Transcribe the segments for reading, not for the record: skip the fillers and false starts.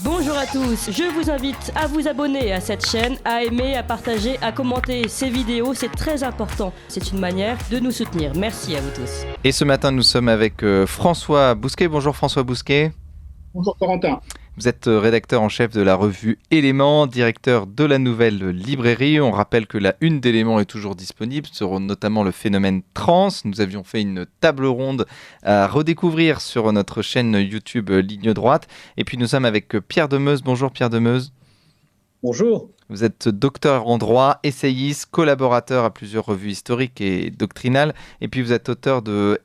Bonjour à tous, je vous invite à vous abonner à cette chaîne, à aimer, à partager, à commenter ces vidéos, c'est très important. C'est une manière de nous soutenir. Merci à vous tous. Et ce matin, nous sommes avec François Bousquet. Bonjour François Bousquet. Bonjour Corentin. Vous êtes rédacteur en chef de la revue Éléments, directeur de la Nouvelle Librairie. On rappelle que la une d'Éléments est toujours disponible sur notamment le phénomène trans. Nous avions fait une table ronde à redécouvrir sur notre chaîne YouTube Ligne Droite. Et puis nous sommes avec Pierre Demeuse. Bonjour Pierre Demeuse. Bonjour. Vous êtes docteur en droit, essayiste, collaborateur à plusieurs revues historiques et doctrinales. Et puis vous êtes auteur de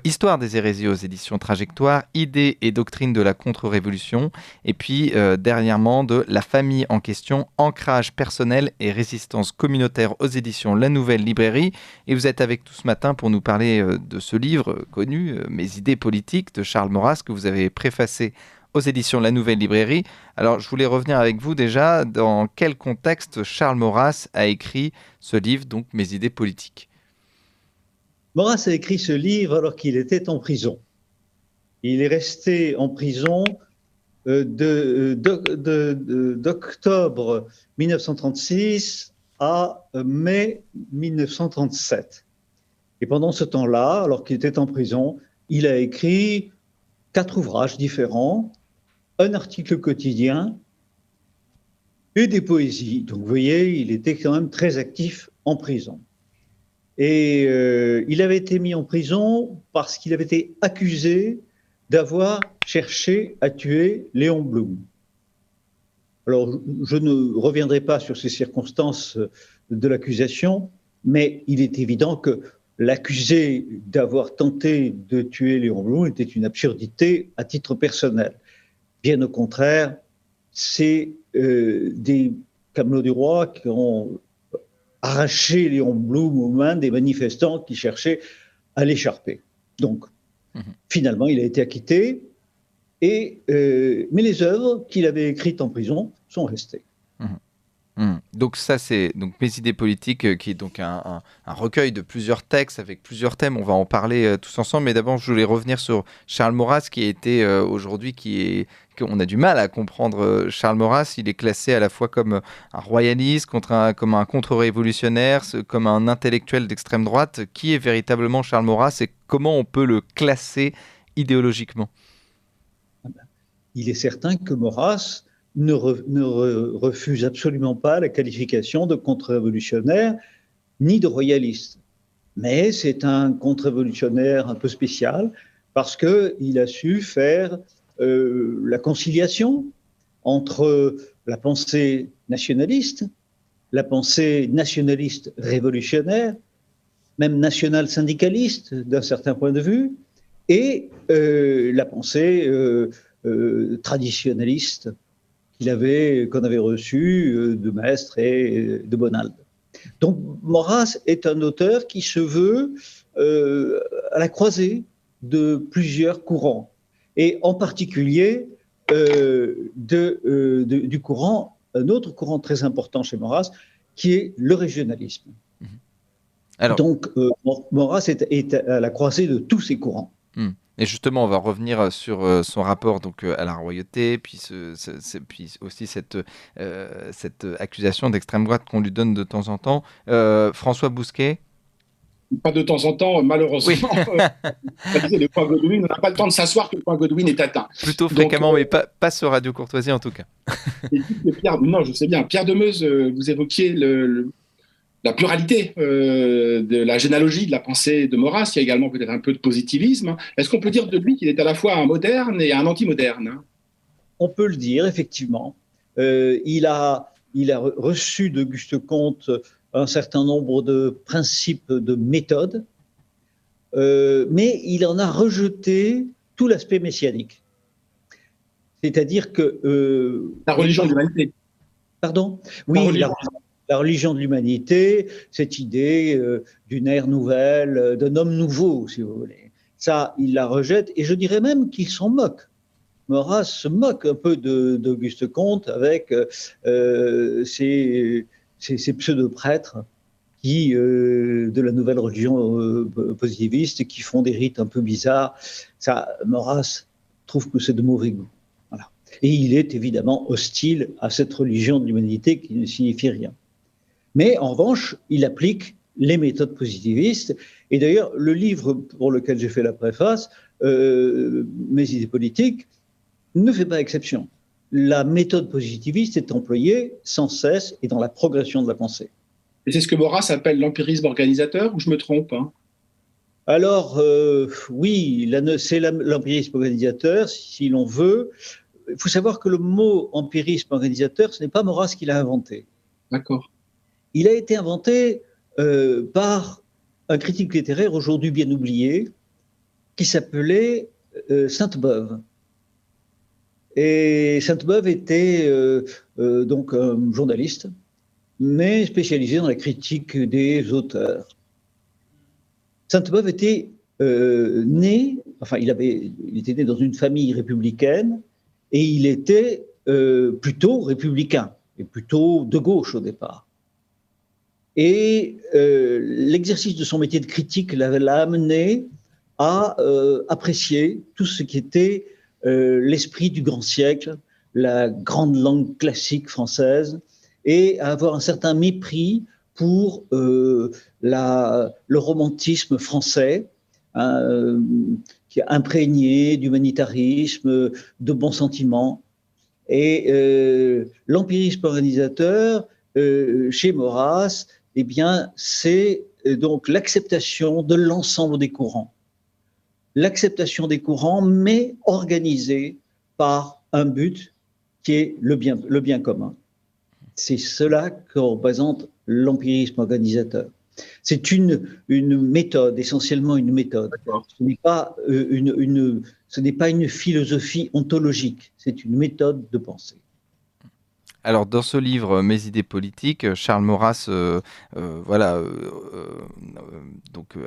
Histoire des hérésies aux éditions Trajectoire, Idées et doctrines de la contre-révolution. Et puis dernièrement de La famille en question, ancrage personnel et résistance communautaire aux éditions La Nouvelle Librairie. Et vous êtes avec nous ce matin pour nous parler de ce livre connu, Mes idées politiques, de Charles Maurras, que vous avez préfacé aux éditions La Nouvelle Librairie. Alors, je voulais revenir avec vous déjà, dans quel contexte Charles Maurras a écrit ce livre, donc Mes idées politiques. Maurras a écrit ce livre alors qu'il était en prison. Il est resté en prison d'octobre 1936 à mai 1937. Et pendant ce temps-là, alors qu'il était en prison, il a écrit 4 ouvrages différents, un article quotidien et des poésies. Donc vous voyez, il était quand même très actif en prison. Et il avait été mis en prison parce qu'il avait été accusé d'avoir cherché à tuer Léon Blum. Alors je ne reviendrai pas sur ces circonstances de l'accusation, mais il est évident que l'accuser d'avoir tenté de tuer Léon Blum était une absurdité à titre personnel. Bien au contraire, c'est des camelots du roi qui ont arraché Léon Blum aux mains des manifestants qui cherchaient à l'écharper. Donc, finalement, il a été acquitté, mais les œuvres qu'il avait écrites en prison sont restées. Donc ça, c'est donc Mes idées politiques, qui est donc un recueil de plusieurs textes avec plusieurs thèmes. On va en parler tous ensemble. Mais d'abord, je voulais revenir sur Charles Maurras, qui a été aujourd'hui, on a du mal à comprendre Charles Maurras. Il est classé à la fois comme un royaliste, comme un contre-révolutionnaire, comme un intellectuel d'extrême droite. Qui est véritablement Charles Maurras et comment on peut le classer idéologiquement ? Il est certain que Maurras ne refuse absolument pas la qualification de contre-révolutionnaire ni de royaliste. Mais c'est un contre-révolutionnaire un peu spécial parce qu'il a su faire la conciliation entre la pensée nationaliste révolutionnaire, même national-syndicaliste d'un certain point de vue, et la pensée traditionnaliste qu'on avait reçu de Maistre et de Bonald. Donc Maurras est un auteur qui se veut à la croisée de plusieurs courants, et en particulier du courant, un autre courant très important chez Maurras, qui est le régionalisme. Alors, donc Maurras est à la croisée de tous ces courants. Et justement, on va revenir sur son rapport donc, à la royauté, puis aussi cette accusation d'extrême droite qu'on lui donne de temps en temps. François Bousquet. Pas de temps en temps, malheureusement. Oui. Le point Godwin, on n'a pas le temps de s'asseoir que le point Godwin est atteint. Plutôt fréquemment, mais pas sur Radio Courtoisie en tout cas. Non, je sais bien. Pierre Demeuse, vous évoquiez la pluralité de la généalogie de la pensée de Maurras. Il y a également peut-être un peu de positivisme. Est-ce qu'on peut dire de lui qu'il est à la fois un moderne et un anti-moderne ? On peut le dire, effectivement. Il a reçu d'Auguste Comte un certain nombre de principes de méthode, mais il en a rejeté tout l'aspect messianique. C'est-à-dire que... la religion de l'humanité. Pardon ? Oui, la religion de l'humanité, cette idée d'une ère nouvelle, d'un homme nouveau, si vous voulez. Ça, il la rejette, et je dirais même qu'il s'en moque. Maurras se moque un peu d'Auguste Comte avec ces pseudo-prêtres de la nouvelle religion positiviste qui font des rites un peu bizarres. Ça, Maurras trouve que c'est de mauvais goût. Voilà. Et il est évidemment hostile à cette religion de l'humanité qui ne signifie rien. Mais en revanche, il applique les méthodes positivistes. Et d'ailleurs, le livre pour lequel j'ai fait la préface, Mes idées politiques, ne fait pas exception. La méthode positiviste est employée sans cesse et dans la progression de la pensée. Et c'est ce que Maurras appelle l'empirisme organisateur, ou je me trompe, hein? Alors, oui, c'est l'empirisme organisateur, si l'on veut. Il faut savoir que le mot empirisme organisateur, ce n'est pas Maurras qui l'a inventé. D'accord. Il a été inventé par un critique littéraire aujourd'hui bien oublié, qui s'appelait Sainte-Beuve. Et Sainte-Beuve était donc un journaliste, mais spécialisé dans la critique des auteurs. Sainte-Beuve était né, enfin il était né dans une famille républicaine, et il était plutôt républicain, et plutôt de gauche au départ. Et l'exercice de son métier de critique l'a amené à apprécier tout ce qui était l'esprit du grand siècle, la grande langue classique française, et à avoir un certain mépris pour le romantisme français, hein, qui est imprégné d'humanitarisme, de bons sentiments. Et l'empirisme organisateur, chez Maurras, eh bien, c'est donc l'acceptation de l'ensemble des courants. L'acceptation des courants, mais organisée par un but qui est le bien commun. C'est cela que représente l'empirisme organisateur. C'est une méthode, essentiellement une méthode. Ce n'est pas une philosophie ontologique, c'est une méthode de pensée. Alors, dans ce livre, Mes idées politiques, Charles Maurras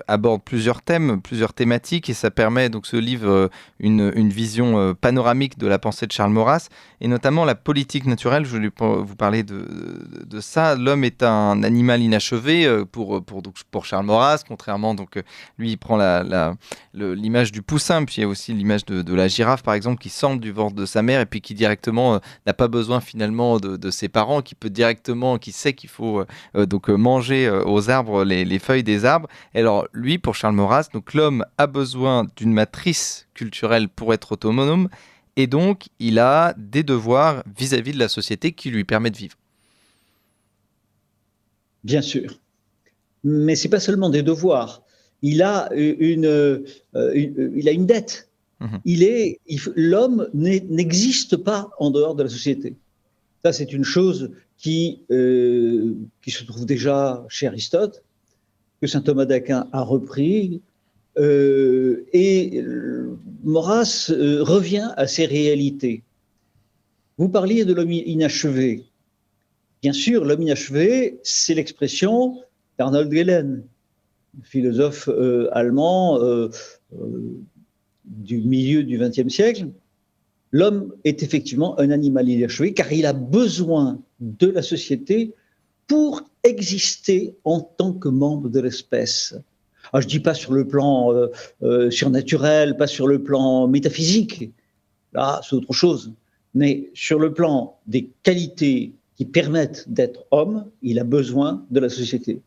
aborde plusieurs thèmes, plusieurs thématiques, et ça permet, donc ce livre, une vision panoramique de la pensée de Charles Maurras, et notamment la politique naturelle. Je voulais vous parler de ça. L'homme est un animal inachevé pour Charles Maurras, contrairement, donc, lui, il prend l'image du poussin, puis il y a aussi l'image de la girafe, par exemple, qui sort du ventre de sa mère, et puis qui directement n'a pas besoin finalement de ses parents, qui sait qu'il faut manger aux arbres les feuilles des arbres. Et alors lui, pour Charles Maurras, donc l'homme a besoin d'une matrice culturelle pour être autonome, et donc il a des devoirs vis-à-vis de la société qui lui permet de vivre. Bien sûr, mais c'est pas seulement des devoirs. Il a une dette. L'homme n'existe pas en dehors de la société. Ça, c'est une chose qui se trouve déjà chez Aristote, que saint Thomas d'Aquin a repris, et Maurras revient à ces réalités. Vous parliez de l'homme inachevé. Bien sûr, l'homme inachevé, c'est l'expression d'Arnold Gehlen, philosophe allemand du milieu du XXe siècle. L'homme est effectivement un animal inachevé car il a besoin de la société pour exister en tant que membre de l'espèce. Alors, je ne dis pas sur le plan surnaturel, pas sur le plan métaphysique, là c'est autre chose, mais sur le plan des qualités qui permettent d'être homme, il a besoin de la société.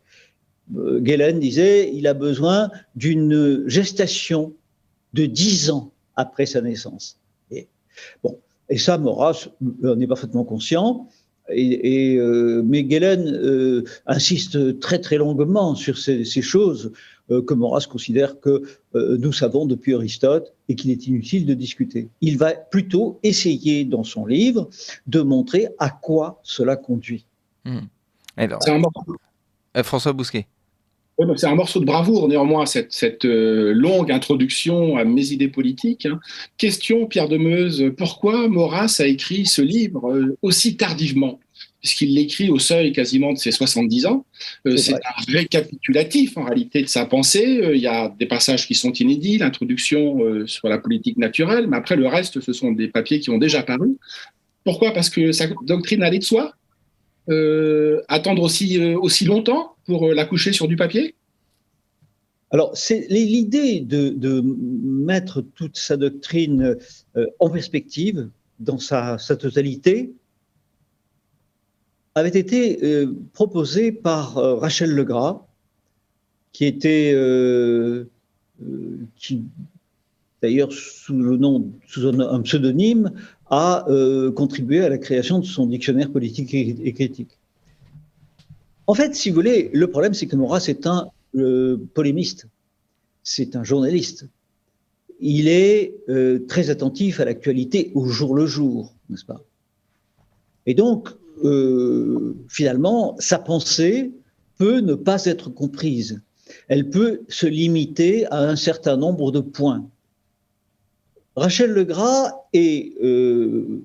Gehlen disait il a besoin d'une gestation de 10 ans après sa naissance. Et ça, Maurras en est parfaitement conscient, mais Gehlen insiste très très longuement sur ces choses que Maurras considère que nous savons depuis Aristote et qu'il est inutile de discuter. Il va plutôt essayer dans son livre de montrer à quoi cela conduit. Alors, François Bousquet. Oui, c'est un morceau de bravoure, néanmoins, cette longue introduction à Mes idées politiques. Question, Pierre Demeuse, pourquoi Maurras a écrit ce livre aussi tardivement ? Puisqu'il l'écrit au seuil quasiment de ses 70 ans. C'est un récapitulatif, en réalité, de sa pensée. Il y a des passages qui sont inédits, l'introduction sur la politique naturelle, mais après, le reste, ce sont des papiers qui ont déjà paru. Pourquoi ? Parce que sa doctrine allait de soi ? Attendre aussi longtemps pour la coucher sur du papier ? Alors, c'est l'idée de mettre toute sa doctrine en perspective, dans sa totalité, avait été proposé par Rachel Legras, qui était, qui d'ailleurs sous un pseudonyme, a contribué à la création de son dictionnaire politique et critique. En fait, si vous voulez, le problème, c'est que Maurras est un polémiste, c'est un journaliste. Il est très attentif à l'actualité au jour le jour, n'est-ce pas? Et donc, finalement, sa pensée peut ne pas être comprise. Elle peut se limiter à un certain nombre de points. Rachel Legras et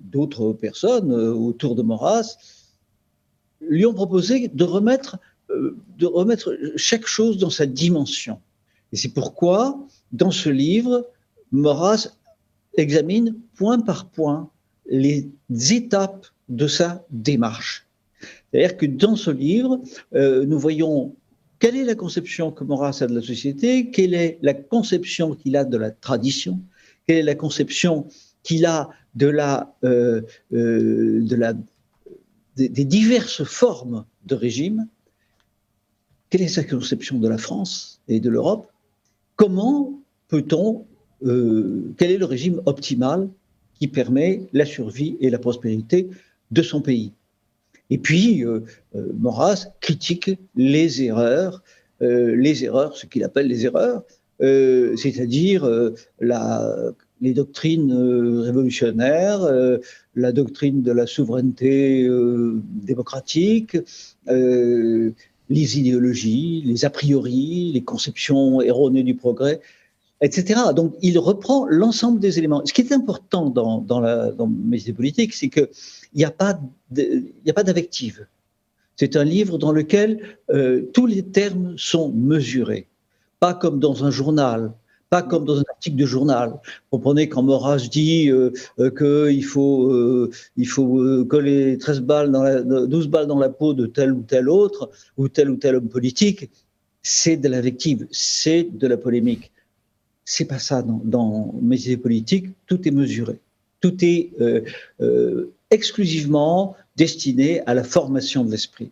d'autres personnes autour de Maurras lui ont proposé de remettre chaque chose dans sa dimension. Et c'est pourquoi, dans ce livre, Maurras examine point par point les étapes de sa démarche. C'est-à-dire que dans ce livre, nous voyons quelle est la conception que Maurras a de la société, quelle est la conception qu'il a de la tradition, quelle est la conception qu'il a des diverses formes de régime, quelle est sa conception de la France et de l'Europe, comment peut-on, quel est le régime optimal qui permet la survie et la prospérité de son pays. Et puis, Maurras critique les erreurs, ce qu'il appelle les erreurs, c'est-à-dire les doctrines révolutionnaires, la doctrine de la souveraineté démocratique, les idéologies, les a priori, les conceptions erronées du progrès, etc. Donc, il reprend l'ensemble des éléments. Ce qui est important dans mes idées politiques, c'est qu'il n'y a pas d'invective. C'est un livre dans lequel tous les termes sont mesurés. Pas comme dans un journal, pas comme dans un article de journal. Vous comprenez, quand Maurras dit qu'il faut coller 12 balles dans la peau de tel ou tel autre, ou tel homme politique, c'est de l'invective, c'est de la polémique. C'est pas ça dans mes idées politiques, tout est mesuré. Tout est exclusivement destiné à la formation de l'esprit.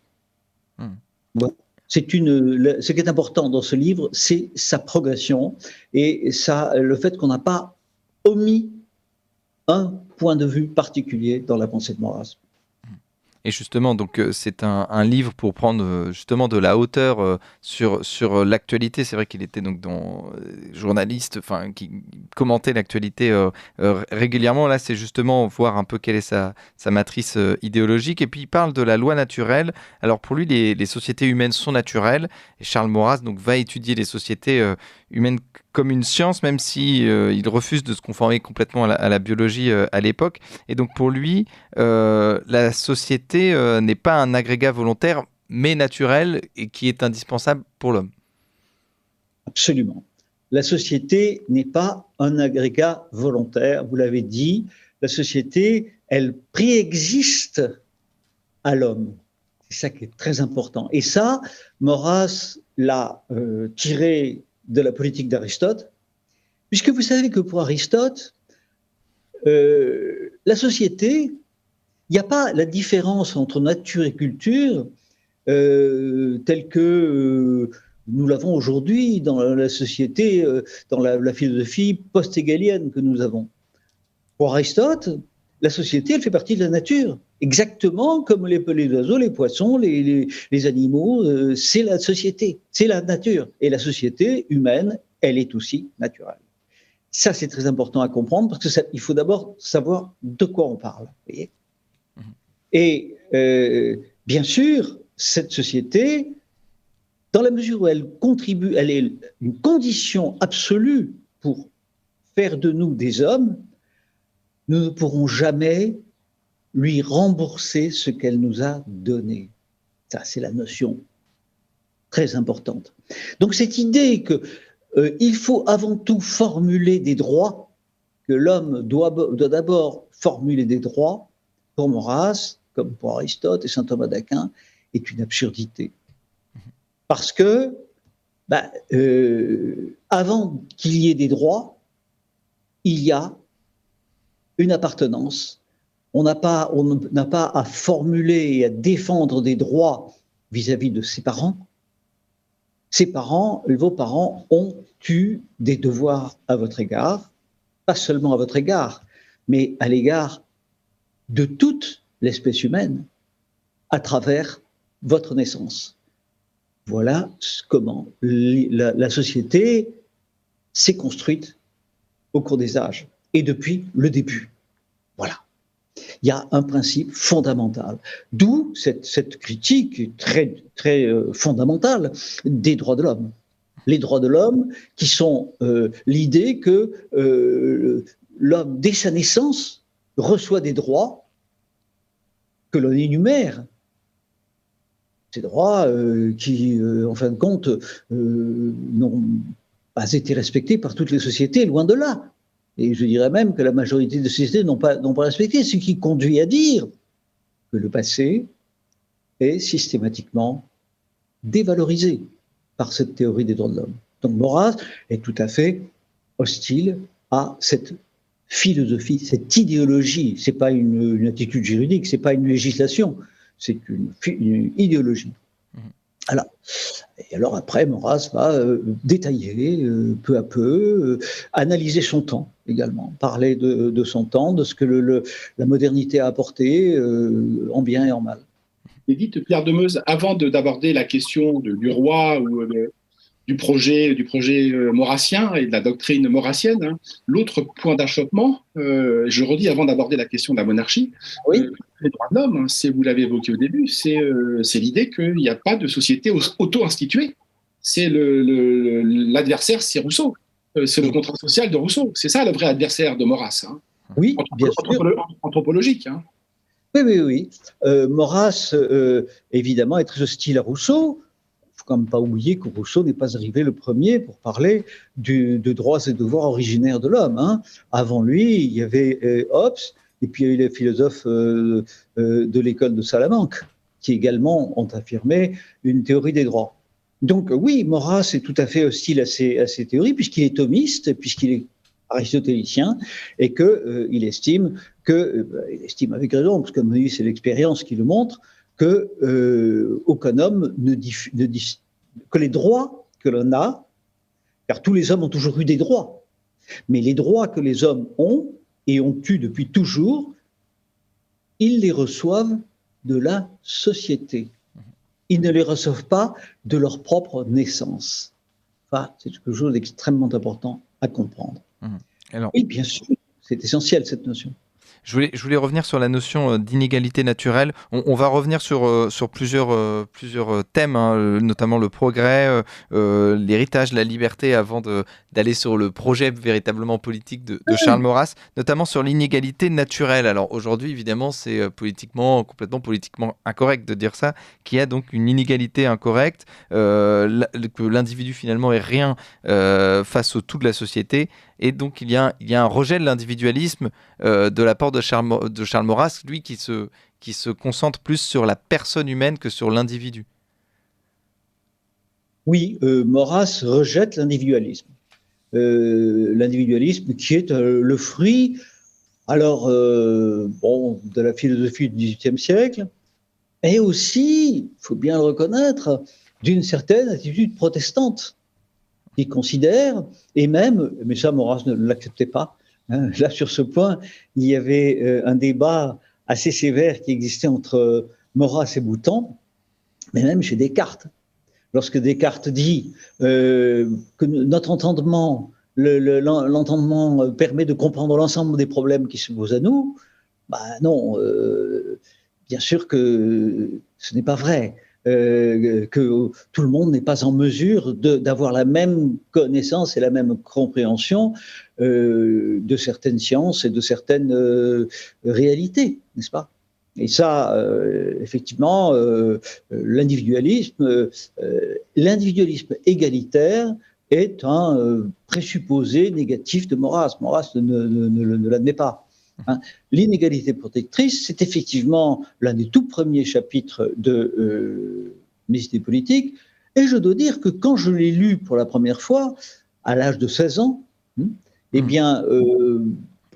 Bon. Ce qui est important dans ce livre, c'est sa progression et le fait qu'on n'a pas omis un point de vue particulier dans la pensée de Maurras. Et justement, donc c'est un livre pour prendre justement de la hauteur sur l'actualité. C'est vrai qu'il était donc journaliste, qui commentait l'actualité régulièrement. Là, c'est justement voir un peu quelle est sa matrice idéologique. Et puis il parle de la loi naturelle. Alors pour lui, les sociétés humaines sont naturelles. Et Charles Maurras donc va étudier les sociétés humaines comme une science, même si il refuse de se conformer complètement à la biologie à l'époque. Et donc pour lui, la société n'est pas un agrégat volontaire, mais naturel et qui est indispensable pour l'homme. Absolument. La société n'est pas un agrégat volontaire, vous l'avez dit. La société, elle préexiste à l'homme. C'est ça qui est très important. Et ça, Maurras l'a tiré de la politique d'Aristote, puisque vous savez que pour Aristote, la société, il n'y a pas la différence entre nature et culture telle que nous l'avons aujourd'hui dans la société, dans la philosophie post-hégélienne que nous avons. Pour Aristote, la société, elle fait partie de la nature, exactement comme les oiseaux, les poissons, les animaux, c'est la société, c'est la nature. Et la société humaine, elle est aussi naturelle. Ça, c'est très important à comprendre parce qu'il faut d'abord savoir de quoi on parle. Vous voyez ? Et bien sûr, cette société, dans la mesure où elle contribue, elle est une condition absolue pour faire de nous des hommes, nous ne pourrons jamais lui rembourser ce qu'elle nous a donné. Ça, c'est la notion très importante. Donc cette idée qu'il faut avant tout formuler des droits, que l'homme doit d'abord formuler des droits, pour Maurras, comme pour Aristote et saint Thomas d'Aquin, est une absurdité. Parce que, avant qu'il y ait des droits, il y a une appartenance on n'a pas à formuler et à défendre des droits vis-à-vis de ses parents. Vos parents ont eu des devoirs à votre égard, pas seulement à votre égard, mais à l'égard de toute l'espèce humaine à travers votre naissance. Voilà comment la société s'est construite au cours des âges et depuis le début. Voilà. Il y a un principe fondamental, d'où cette critique très, très fondamentale des droits de l'homme. Les droits de l'homme qui sont l'idée que l'homme, dès sa naissance, reçoit des droits que l'on énumère. Ces droits qui, en fin de compte, n'ont pas été respectés par toutes les sociétés, loin de là. Et je dirais même que la majorité des sociétés n'ont pas respecté, ce qui conduit à dire que le passé est systématiquement dévalorisé par cette théorie des droits de l'homme. Donc Maurras est tout à fait hostile à cette philosophie, cette idéologie. Ce n'est pas une attitude juridique, ce n'est pas une législation, c'est une idéologie. Alors après, Maurras va détailler peu à peu, analyser son temps également, parler de son temps, de ce que la modernité a apporté en bien et en mal. Et dites, Pierre de Meuse, avant d'aborder la question du roi ou du projet maurassien et de la doctrine maurassienne, hein, l'autre point d'achoppement, je redis avant d'aborder la question de la monarchie, oui. Les droits de l'homme, vous l'avez évoqué au début, c'est l'idée qu'il n'y a pas de société auto-instituée. C'est l'adversaire, c'est Rousseau. C'est le contrat social de Rousseau. C'est ça le vrai adversaire de Maurras. Hein. Oui, bien sûr. Anthropologique. Hein. Oui. Maurras, évidemment, est très hostile à Rousseau. Il ne faut quand même pas oublier que Rousseau n'est pas arrivé le premier pour parler de droits et devoirs originaires de l'homme. Hein. Avant lui, il y avait Hobbes, et puis il y a eu les philosophes de l'école de Salamanque, qui également ont affirmé une théorie des droits. Donc oui, Maurras est tout à fait hostile à ces théories, puisqu'il est thomiste, puisqu'il est aristotélicien, et qu'il estime il estime avec raison, parce que comme dit, c'est l'expérience qui le montre, qu'aucun homme que les droits que l'on a, car tous les hommes ont toujours eu des droits, mais les droits que les hommes ont et ont eu depuis toujours, ils les reçoivent de la société. Ils ne les reçoivent pas de leur propre naissance. Enfin, c'est quelque chose d'extrêmement important à comprendre. Alors, oui, bien sûr, c'est essentiel cette notion. Je voulais revenir sur la notion d'inégalité naturelle. On va revenir sur plusieurs thèmes, hein, notamment le progrès, l'héritage, la liberté, avant d'aller sur le projet véritablement politique de Charles Maurras, notamment sur l'inégalité naturelle. Alors aujourd'hui, évidemment, c'est complètement politiquement incorrect de dire ça, qu'il y a donc une inégalité incorrecte, que l'individu finalement est rien face au tout de la société. Et donc, il y a un rejet de l'individualisme de la part de Charles Maurras, lui, qui se concentre plus sur la personne humaine que sur l'individu. Oui, Maurras rejette l'individualisme. L'individualisme qui est le fruit, de la philosophie du XVIIIe siècle, et aussi, il faut bien le reconnaître, d'une certaine attitude protestante, qui considère, et même, mais ça Maurras ne l'acceptait pas, hein, là sur ce point, il y avait un débat assez sévère qui existait entre Maurras et Boutan, mais même chez Descartes. Lorsque Descartes dit que notre entendement, l'entendement permet de comprendre l'ensemble des problèmes qui se posent à nous, non, bien sûr que ce n'est pas vrai. Que tout le monde n'est pas en mesure d'avoir la même connaissance et la même compréhension de certaines sciences et de certaines réalités, n'est-ce pas ? Et ça, effectivement, l'individualisme égalitaire est un présupposé négatif de Maurras. Maurras ne l'admet pas. Hein. L'inégalité protectrice, c'est effectivement l'un des tout premiers chapitres de Mes idées politiques, et je dois dire que quand je l'ai lu pour la première fois, à l'âge de 16 ans, eh bien,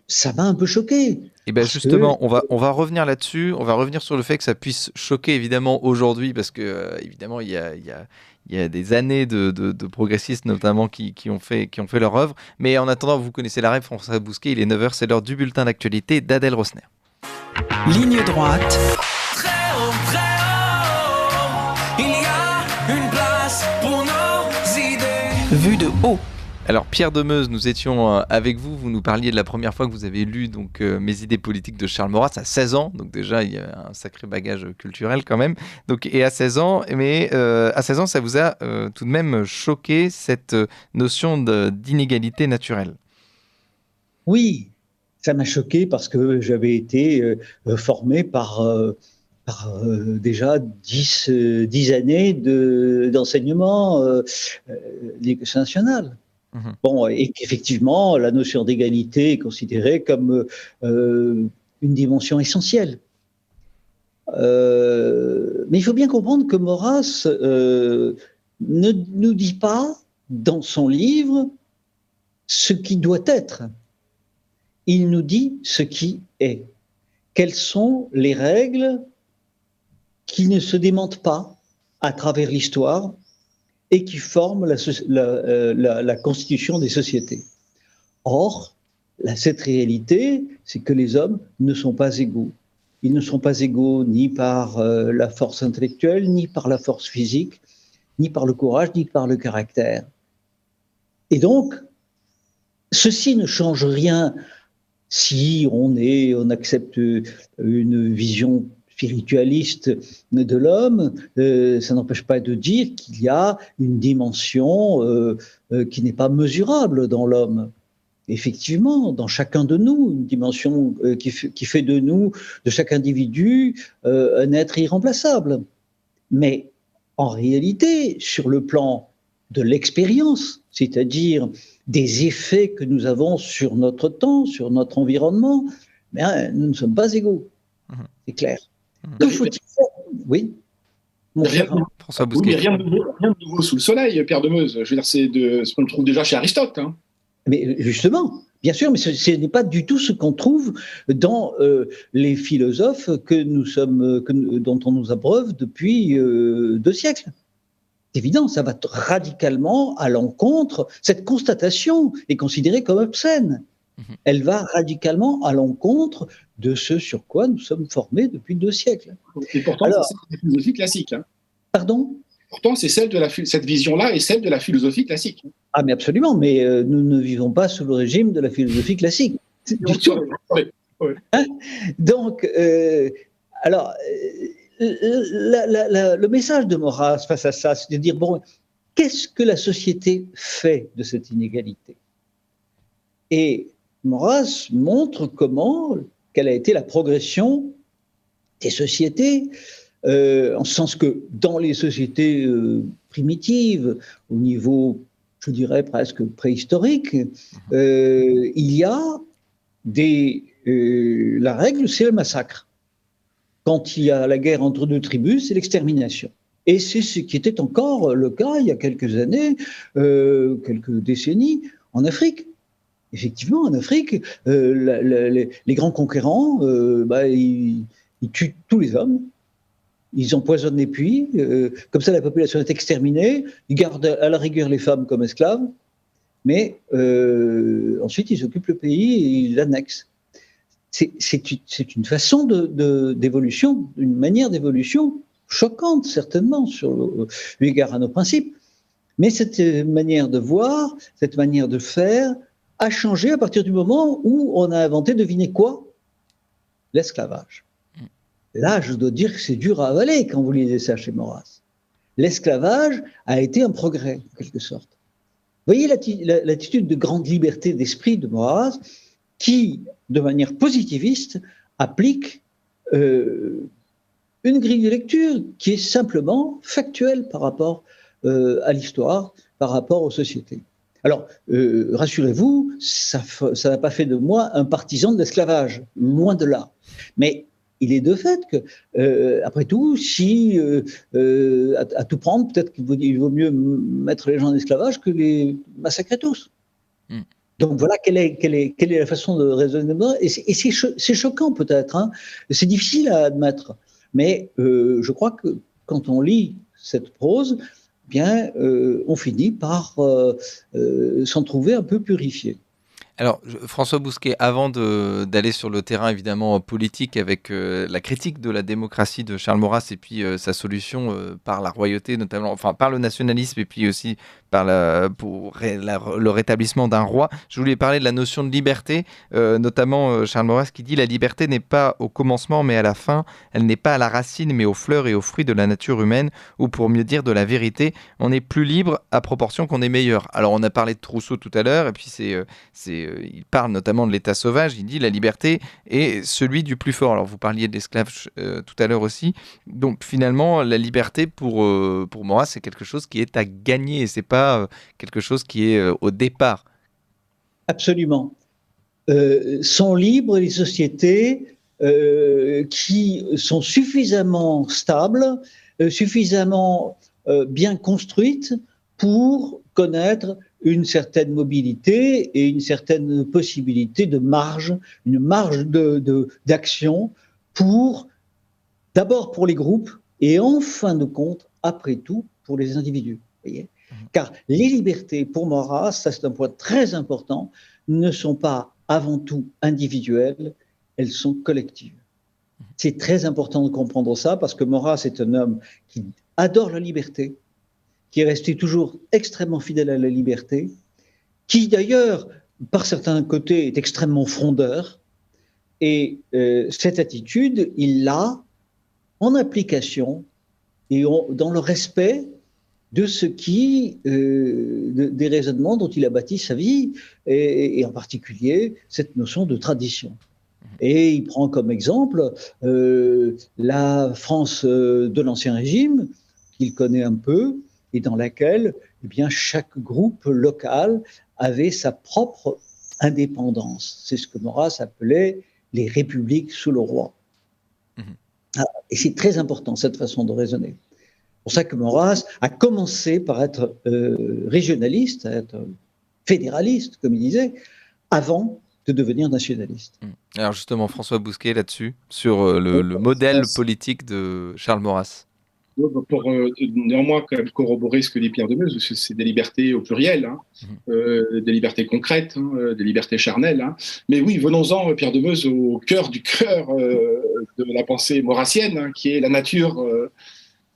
ça m'a un peu choqué, Et bien Parce justement, que, on va revenir là-dessus, on va revenir sur le fait que ça puisse choquer évidemment aujourd'hui, parce que évidemment il y a des années de progressistes notamment qui ont fait leur œuvre. Mais en attendant, vous connaissez la règle, François Bousquet, il est 9h, c'est l'heure du bulletin d'actualité d'Adèle Rosner. Ligne droite. Très haut, il y a une place pour nos idées. Vue de haut. Alors Pierre Demeuse, nous étions avec vous, vous nous parliez de la première fois que vous avez lu donc Mes idées politiques de Charles Maurras à 16 ans, donc déjà il y a un sacré bagage culturel quand même. Donc et à 16 ans, mais à 16 ans ça vous a tout de même choqué cette notion d'inégalité naturelle. oui, ça m'a choqué parce que j'avais été formé par déjà 10 années d'enseignement d'éducation nationale. Bon, et qu'effectivement, la notion d'égalité est considérée comme une dimension essentielle. Mais il faut bien comprendre que Maurras ne nous dit pas dans son livre ce qui doit être. Il nous dit ce qui est. Quelles sont les règles qui ne se démentent pas à travers l'histoire et qui forment la constitution des sociétés. Or, cette réalité, c'est que les hommes ne sont pas égaux. Ils ne sont pas égaux ni par la force intellectuelle, ni par la force physique, ni par le courage, ni par le caractère. Et donc, ceci ne change rien si on accepte une vision spiritualiste de l'homme, ça n'empêche pas de dire qu'il y a une dimension qui n'est pas mesurable dans l'homme. Effectivement, dans chacun de nous, une dimension qui fait de nous, de chaque individu, un être irremplaçable. Mais en réalité, sur le plan de l'expérience, c'est-à-dire des effets que nous avons sur notre temps, sur notre environnement, bien, nous ne sommes pas égaux. C'est clair. Que faut-il faire ? Oui. François Bousquet. Oui, mais rien de nouveau sous le soleil, Pierre Demeuse. Je veux dire, c'est ce qu'on trouve déjà chez Aristote. Hein. Mais justement, bien sûr, mais ce n'est pas du tout ce qu'on trouve dans les philosophes dont on nous abreuve depuis 2 siècles. C'est évident, ça va radicalement à l'encontre. Cette constatation est considérée comme obscène. Elle va radicalement à l'encontre de ce sur quoi nous sommes formés depuis 2 siècles. Et pourtant, c'est celle de la philosophie classique. Hein. Pardon ? Pourtant, c'est cette vision-là est celle de la philosophie classique. Ah, mais absolument, mais nous ne vivons pas sous le régime de la philosophie classique. Du tout. Hein ? Donc, alors, le message de Maurras face à ça, c'est de dire, bon, qu'est-ce que la société fait de cette inégalité ? Et Maurras montre quelle a été la progression des sociétés, en ce sens que dans les sociétés primitives, au niveau, je dirais, presque préhistorique, il y a la règle, c'est le massacre. Quand il y a la guerre entre 2 tribus, c'est l'extermination. Et c'est ce qui était encore le cas il y a quelques années, quelques décennies, en Afrique. Effectivement, en Afrique, les grands conquérants, ils tuent tous les hommes, ils empoisonnent les puits, comme ça la population est exterminée, ils gardent à la rigueur les femmes comme esclaves, mais ensuite ils occupent le pays et ils l'annexent. C'est une façon d'évolution, une manière d'évolution choquante certainement sur l'égard à nos principes, mais cette manière de voir, cette manière de faire, a changé à partir du moment où on a inventé, devinez quoi ? L'esclavage. Là, je dois dire que c'est dur à avaler quand vous lisez ça chez Maurras. L'esclavage a été un progrès, en quelque sorte. Vous voyez l'attitude de grande liberté d'esprit de Maurras qui, de manière positiviste, applique une grille de lecture qui est simplement factuelle par rapport à l'histoire, par rapport aux sociétés. Alors, rassurez-vous, ça n'a pas fait de moi un partisan de l'esclavage, loin de là. Mais il est de fait que, après tout, si à tout prendre, peut-être qu'il vaut mieux mettre les gens en esclavage que les massacrer tous. Donc voilà quelle est la façon de raisonner. Et c'est choquant peut-être, hein. C'est difficile à admettre. Mais je crois que quand on lit cette prose, eh bien, on finit par s'en trouver un peu purifié. Alors, François Bousquet, avant d'aller sur le terrain évidemment politique avec la critique de la démocratie de Charles Maurras et puis sa solution par la royauté, notamment, enfin par le nationalisme et puis aussi par le rétablissement d'un roi, je voulais parler de la notion de liberté, notamment Charles Maurras qui dit « La liberté n'est pas au commencement mais à la fin, elle n'est pas à la racine mais aux fleurs et aux fruits de la nature humaine, ou pour mieux dire de la vérité, on est plus libre à proportion qu'on est meilleur. » Alors on a parlé de Rousseau tout à l'heure et puis il parle notamment de l'état sauvage, il dit la liberté est celui du plus fort. Alors vous parliez de l'esclavage tout à l'heure aussi. Donc finalement, la liberté pour Maurras, c'est quelque chose qui est à gagner et c'est pas quelque chose qui est au départ. Absolument. Sont libres les sociétés qui sont suffisamment stables, suffisamment bien construites pour connaître une certaine mobilité et une certaine possibilité de marge, une marge d'action d'abord pour les groupes et en fin de compte, après tout, pour les individus. Voyez ? Car les libertés, pour Maurras, ça c'est un point très important, ne sont pas avant tout individuelles, elles sont collectives. C'est très important de comprendre ça parce que Maurras est un homme qui adore la liberté, qui est resté toujours extrêmement fidèle à la liberté, qui d'ailleurs, par certains côtés, est extrêmement frondeur. Et cette attitude, il l'a en application et dans le respect de ce qui, des raisonnements dont il a bâti sa vie, et en particulier cette notion de tradition. Et il prend comme exemple la France de l'Ancien Régime, qu'il connaît un peu, et dans laquelle eh bien, chaque groupe local avait sa propre indépendance. C'est ce que Maurras appelait les républiques sous le roi. Et c'est très important, cette façon de raisonner. C'est pour ça que Maurras a commencé par être régionaliste, à être fédéraliste, comme il disait, avant de devenir nationaliste. Alors justement, François Bousquet, là-dessus, sur le modèle politique de Charles Maurras. Pour néanmoins quand même corroborer ce que dit Pierre de Meuse, parce que c'est des libertés au pluriel, hein, des libertés concrètes, hein, des libertés charnelles. Hein. Mais oui, venons-en, Pierre de Meuse, au cœur du cœur de la pensée maurassienne, hein, qui est la nature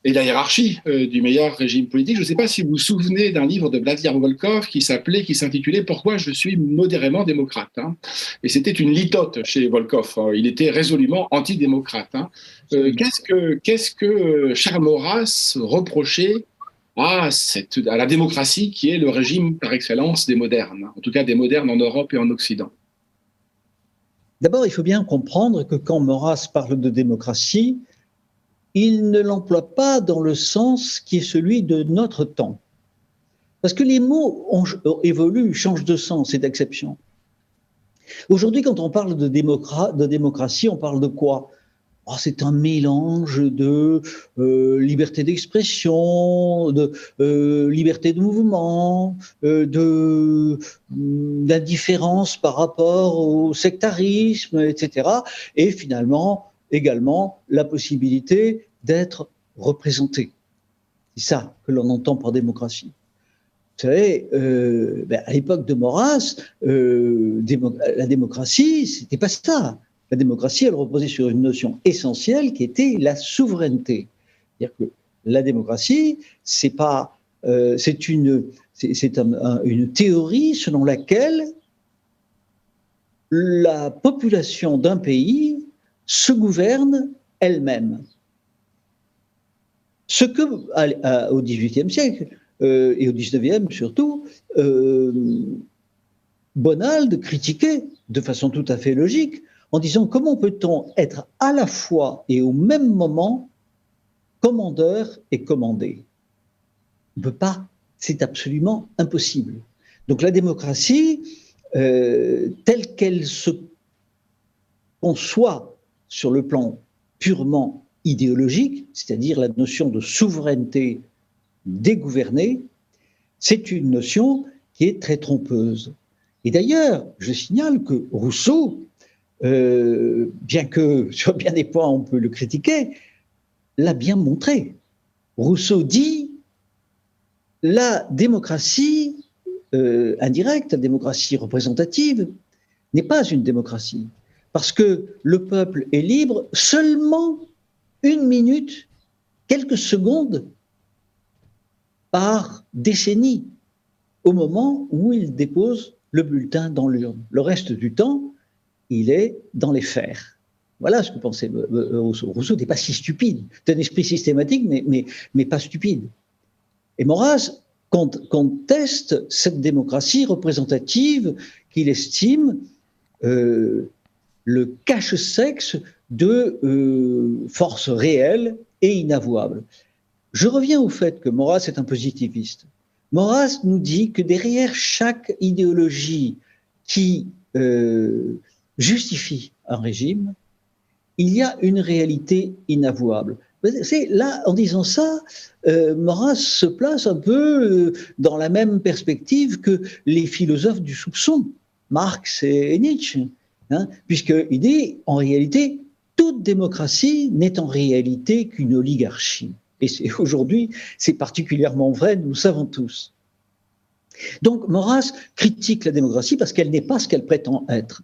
et la hiérarchie du meilleur régime politique. Je ne sais pas si vous vous souvenez d'un livre de Vladimir Volkov qui s'intitulait « Pourquoi je suis modérément démocrate hein ». Et c'était une litote chez Volkov. Hein. Il était résolument antidémocrate. Hein. Qu'est-ce que Charles Maurras reprochait à la démocratie qui est le régime par excellence des modernes, en tout cas des modernes en Europe et en Occident? D'abord, il faut bien comprendre que quand Maurras parle de démocratie, il ne l'emploie pas dans le sens qui est celui de notre temps. Parce que les mots évoluent, changent de sens et d'acception. Aujourd'hui, quand on parle de démocratie, on parle de quoi ? C'est un mélange de liberté d'expression, de liberté de mouvement, d'indifférence par rapport au sectarisme, etc. Et finalement, également la possibilité d'être représenté. C'est ça que l'on entend par démocratie. Vous savez, à l'époque de Maurras, la démocratie, c'était pas ça. La démocratie, elle reposait sur une notion essentielle qui était la souveraineté. C'est-à-dire que la démocratie, c'est une théorie selon laquelle la population d'un pays se gouverne elle-même. Ce que, au XVIIIe siècle, et au XIXe surtout, Bonald critiquait de façon tout à fait logique, en disant comment peut-on être à la fois et au même moment commandeur et commandé? On ne peut pas, c'est absolument impossible. Donc la démocratie, telle qu'elle se conçoit sur le plan purement idéologique, c'est-à-dire la notion de souveraineté des gouvernés, c'est une notion qui est très trompeuse. Et d'ailleurs, je signale que Rousseau, bien que sur bien des points on peut le critiquer, l'a bien montré. Rousseau dit la démocratie indirecte, la démocratie représentative, n'est pas une démocratie. Parce que le peuple est libre seulement 1 minute, quelques secondes par décennie, au moment où il dépose le bulletin dans l'urne. Le reste du temps, il est dans les fers. Voilà ce que pensait Rousseau. Rousseau n'est pas si stupide. C'est un esprit systématique, mais pas stupide. Et Maurras conteste cette démocratie représentative qu'il estime le cache-sexe de forces réelles et inavouables. Je reviens au fait que Maurras est un positiviste. Maurras nous dit que derrière chaque idéologie qui justifie un régime, il y a une réalité inavouable. C'est là, en disant ça, Maurras se place un peu dans la même perspective que les philosophes du soupçon, Marx et Nietzsche, hein, puisqu'il dit, en réalité, toute démocratie n'est en réalité qu'une oligarchie. Et aujourd'hui, c'est particulièrement vrai, nous le savons tous. Donc, Maurras critique la démocratie parce qu'elle n'est pas ce qu'elle prétend être.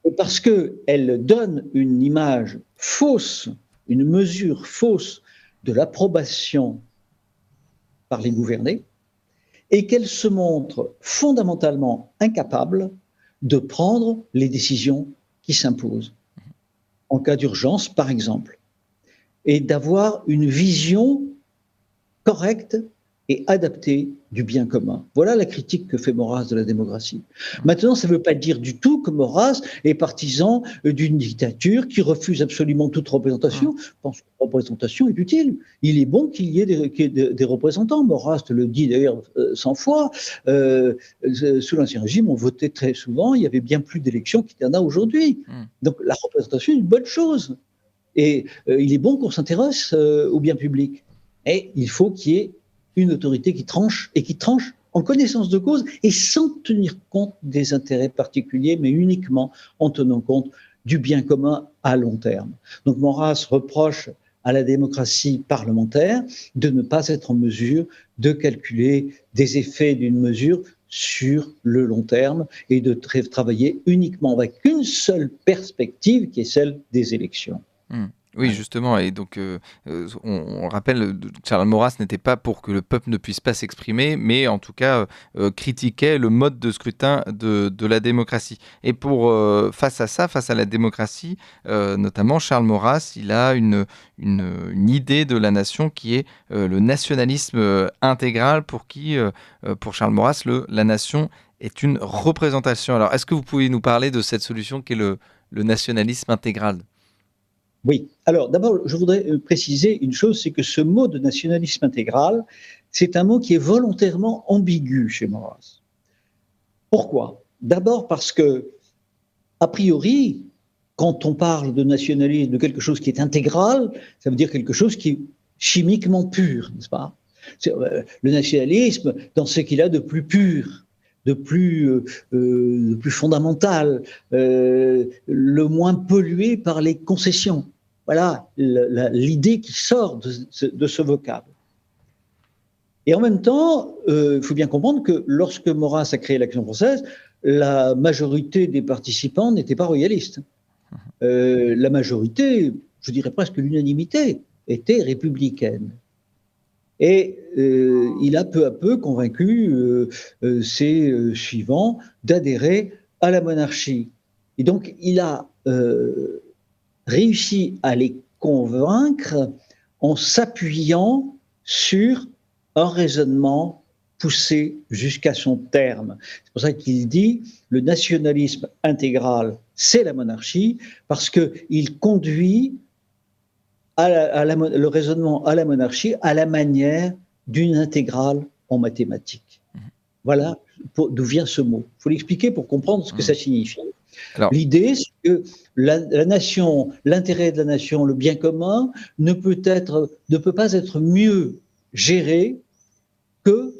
Et parce qu'elle donne une image fausse, une mesure fausse de l'approbation par les gouvernés, et qu'elle se montre fondamentalement incapable de prendre les décisions qui s'imposent. En cas d'urgence, par exemple, et d'avoir une vision correcte et adaptée du bien commun. Voilà la critique que fait Maurras de la démocratie. Maintenant, ça ne veut pas dire du tout que Maurras est partisan d'une dictature qui refuse absolument toute représentation. Je pense que la représentation est utile. Il est bon qu'il y ait des représentants. Maurras le dit d'ailleurs 100 fois. Sous l'Ancien Régime, on votait très souvent. Il y avait bien plus d'élections qu'il y en a aujourd'hui. Donc la représentation est une bonne chose. Et il est bon qu'on s'intéresse au bien public. Et il faut qu'il y ait une autorité qui tranche en connaissance de cause et sans tenir compte des intérêts particuliers, mais uniquement en tenant compte du bien commun à long terme. Donc Maurras reproche à la démocratie parlementaire de ne pas être en mesure de calculer des effets d'une mesure sur le long terme et de travailler uniquement avec une seule perspective qui est celle des élections. Oui, justement, et donc on rappelle que Charles Maurras n'était pas pour que le peuple ne puisse pas s'exprimer, mais en tout cas critiquait le mode de scrutin de la démocratie. Et face à ça, face à la démocratie, notamment Charles Maurras, il a une idée de la nation qui est le nationalisme intégral, pour Charles Maurras, la nation est une représentation. Alors, est-ce que vous pouvez nous parler de cette solution qu'est le nationalisme intégral ? Oui. Alors, d'abord, je voudrais préciser une chose, c'est que ce mot de nationalisme intégral, c'est un mot qui est volontairement ambigu chez Maurras. Pourquoi ? D'abord parce que, a priori, quand on parle de nationalisme, de quelque chose qui est intégral, ça veut dire quelque chose qui est chimiquement pur, n'est-ce pas ? Le nationalisme, dans ce qu'il a de plus pur, de plus fondamental, le moins pollué par les concessions. Voilà l'idée qui sort de ce vocable. Et en même temps, il faut bien comprendre que lorsque Maurras a créé l'Action française, la majorité des participants n'étaient pas royalistes. La majorité, je dirais presque l'unanimité, était républicaine. Et il a peu à peu convaincu ses suivants d'adhérer à la monarchie. Et donc, il a réussi à les convaincre en s'appuyant sur un raisonnement poussé jusqu'à son terme. C'est pour ça qu'il dit le nationalisme intégral, c'est la monarchie, parce qu'il conduit le raisonnement à la monarchie à la manière d'une intégrale en mathématiques. Voilà d'où vient ce mot. Il faut l'expliquer pour comprendre ce que ça signifie. Alors, l'idée, c'est que la nation, l'intérêt de la nation, le bien commun, ne peut pas être mieux géré que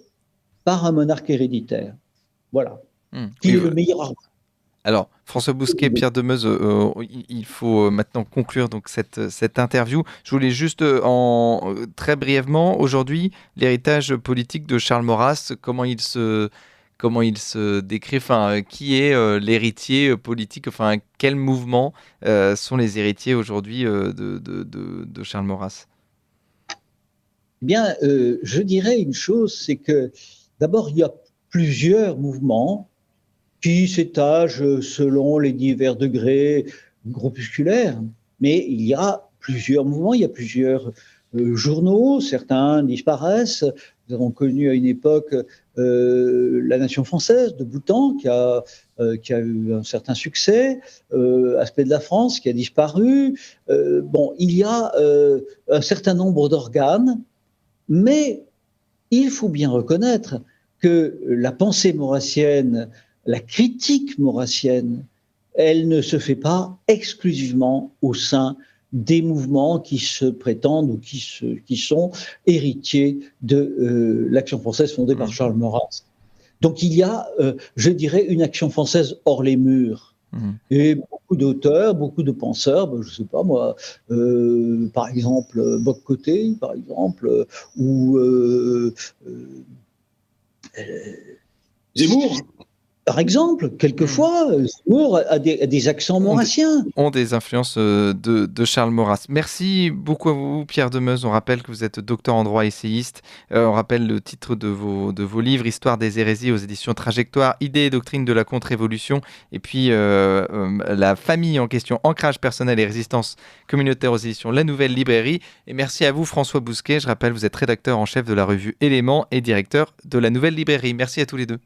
par un monarque héréditaire. Voilà. qui est Oui, le meilleur argument. alors, François Bousquet, Pierre Demeuse, il faut maintenant conclure donc cette interview. Je voulais juste, très brièvement, aujourd'hui, l'héritage politique de Charles Maurras, comment il se décrit, enfin, qui est l'héritier politique, enfin, quels mouvements sont les héritiers aujourd'hui de Charles Maurras? Eh bien, je dirais une chose, c'est que d'abord, il y a plusieurs mouvements qui s'étagent selon les divers degrés groupusculaires, mais il y a plusieurs mouvements, il y a plusieurs journaux, certains disparaissent. Nous avons connu à une époque la Nation française de Boutan qui a eu un certain succès, Aspect de la France qui a disparu. Bon, il y a un certain nombre d'organes, mais il faut bien reconnaître que la pensée maurassienne, la critique maurassienne, elle ne se fait pas exclusivement au sein des mouvements qui se prétendent ou qui sont héritiers de l'Action française fondée par Charles Maurras. Donc il y a, je dirais, une Action française hors les murs. Et beaucoup d'auteurs, beaucoup de penseurs, je ne sais pas moi, par exemple Bock-Côté, par exemple, ou Zemmour. par exemple, quelquefois, Zemmour a des accents maurassiens. Ont des influences de Charles Maurras. Merci beaucoup à vous, Pierre Demeuse. On rappelle que vous êtes docteur en droit essayiste. On rappelle le titre de vos livres, Histoire des hérésies aux éditions Trajectoire, Idées et doctrines de la contre-révolution, et puis la famille en question, Ancrage personnel et résistance communautaire aux éditions La Nouvelle Librairie. Et merci à vous, François Bousquet. Je rappelle, vous êtes rédacteur en chef de la revue Éléments et directeur de La Nouvelle Librairie. Merci à tous les deux.